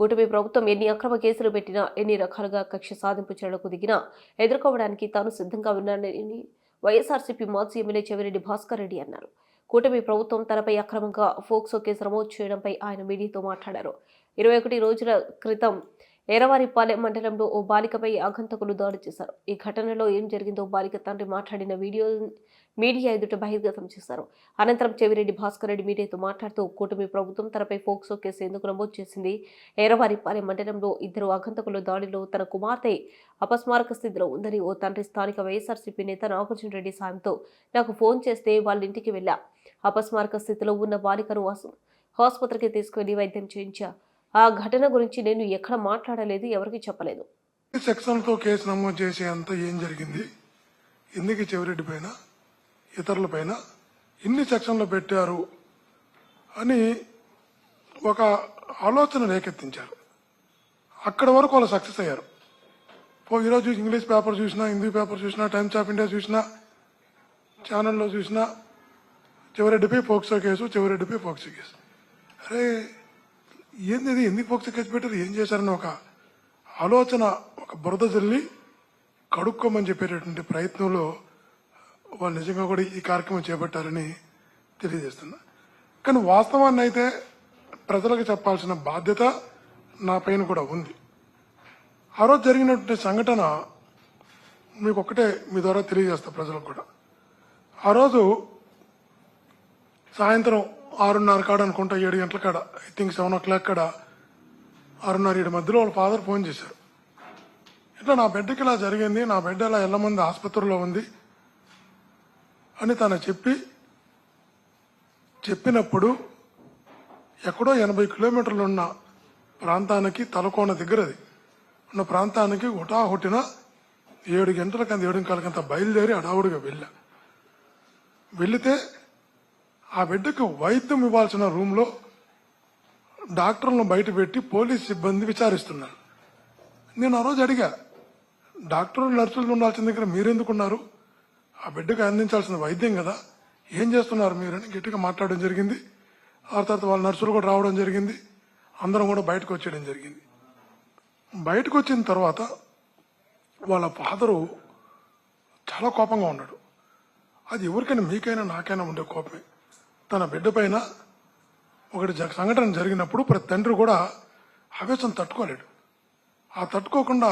కూటమి ప్రభుత్వం ఎన్ని అక్రమ కేసులు పెట్టినా, ఎన్ని రకాలుగా కక్ష సాధింపు చర్యలకు దిగినా ఎదుర్కోవడానికి తాను సిద్ధంగా ఉన్నానని వైఎస్ఆర్సీపీ మాజీ ఎమ్మెల్యే చెవిరెడ్డి భాస్కర్ రెడ్డి అన్నారు. కూటమి ప్రభుత్వం తనపై అక్రమంగా ఫోక్సో కేసు నమోదు చేయడంపై ఆయన మీడియాతో మాట్లాడారు. 21 రోజుల క్రితం ఎర్రవారిపాలెం మండలంలో ఓ బాలికపై ఆగంతకులు దాడి చేశారు. ఈ ఘటనలో ఏం జరిగిందో బాలిక తండ్రి మాట్లాడిన వీడియో మీడియా ఎదుట బహిర్గతం చేశారు. అనంతరం చెవిరెడ్డి భాస్కర్ రెడ్డి మీడియాతో మాట్లాడుతూ కూటమి ప్రభుత్వం తనపై ఫోక్సో కేసు ఎందుకు నమోదు చేసింది, ఎర్రవారిపాలెం మండలంలో 2 ఆగంతకుల దాడిలో తన కుమార్తె అపస్మారక స్థితిలో ఉందని ఓ తండ్రి స్థానిక వైఎస్ఆర్సీపీ నేత నాగార్జున రెడ్డి సాయంతో నాకు ఫోన్ చేస్తే వాళ్ళ ఇంటికి వెళ్లా. అపస్మారక స్థితిలో ఉన్న బాలికను ఆసుపత్రికి తీసుకువెళ్లి వైద్యం చేయించా. ఆ ఘటన గురించి నేను ఎక్కడ మాట్లాడలేదు, ఎవరికి చెప్పలేదు. సెక్షన్తో కేసు నమోదు చేసేంత ఏం జరిగింది, ఎందుకు చెవిరెడ్డి పైన ఇతరుల పైన ఇన్ని సెక్షన్లు పెట్టారు అని ఒక ఆలోచన రేకెత్తించారు. అక్కడి వరకు వాళ్ళు సక్సెస్ అయ్యారు. ఈరోజు ఇంగ్లీష్ పేపర్ చూసినా, హిందీ పేపర్ చూసినా, టైమ్స్ ఆఫ్ ఇండియా చూసినా, ఛానల్లో చూసినా చెవిరెడ్డిపై పోక్సో కేసు, చెవిరెడ్డిపై పోక్సో కేసు. అరే ఏంది ఇది, ఎందుకు పోక్సో కేసు పెట్టారు, ఏం చేశారని ఒక ఆలోచన, ఒక బురద జల్లి కడుక్కోమని చెప్పేటటువంటి ప్రయత్నంలో వాళ్ళు నిజంగా కూడా ఈ కార్యక్రమం చేపట్టారని తెలియజేస్తున్నా. కానీ వాస్తవాన్ని అయితే ప్రజలకు చెప్పాల్సిన బాధ్యత నా పైన కూడా ఉంది. ఆ రోజు జరిగినటువంటి సంఘటన మీకు ఒక్కటే మీ ద్వారా తెలియజేస్తా ప్రజలకు కూడా. ఆ రోజు సాయంత్రం 6:30 కాడ అనుకుంటా, 7 గంటల కాడ, ఐ థింక్ 7 o'clock కాడ, 6:30-7 మధ్యలో వాళ్ళ ఫాదర్ ఫోన్ చేశారు. ఇట్లా నా బిడ్డకి ఇలా జరిగింది, నా బిడ్డ ఇలా ఎల్లమంది ఆసుపత్రిలో ఉంది అని తను చెప్పినప్పుడు ఎక్కడో 80 కిలోమీటర్లు ఉన్న ప్రాంతానికి, తలకోన దగ్గరది ఉన్న ప్రాంతానికి హుటాహుటిన 7 గంటలకంత 7:15 బయలుదేరి అడావుడిగా వెళితే ఆ బిడ్డకు వైద్యం ఇవ్వాల్సిన రూమ్లో డాక్టర్లను బయట పెట్టి పోలీస్ సిబ్బంది విచారిస్తున్నారు. నేను ఆ రోజు అడిగా, డాక్టర్లు నర్సులు ఉండాల్సిన దగ్గర మీరెందుకున్నారు, ఆ బిడ్డకు అందించాల్సిన వైద్యం కదా, ఏం చేస్తున్నారు మీరని గట్టిగా మాట్లాడడం జరిగింది. ఆ తర్వాత వాళ్ళ నర్సులు కూడా రావడం జరిగింది. అందరం కూడా బయటకు వచ్చేయడం జరిగింది. బయటకు వచ్చిన తర్వాత వాళ్ళ ఫాదరు చాలా కోపంగా ఉన్నాడు. అది ఎవరికైనా, మీకైనా నాకైనా ఉండే కోపమే. తన బిడ్డ పైన ఒకటి సంఘటన జరిగినప్పుడు ప్రతి తండ్రి కూడా ఆవేశం తట్టుకోలేడు. ఆ తట్టుకోకుండా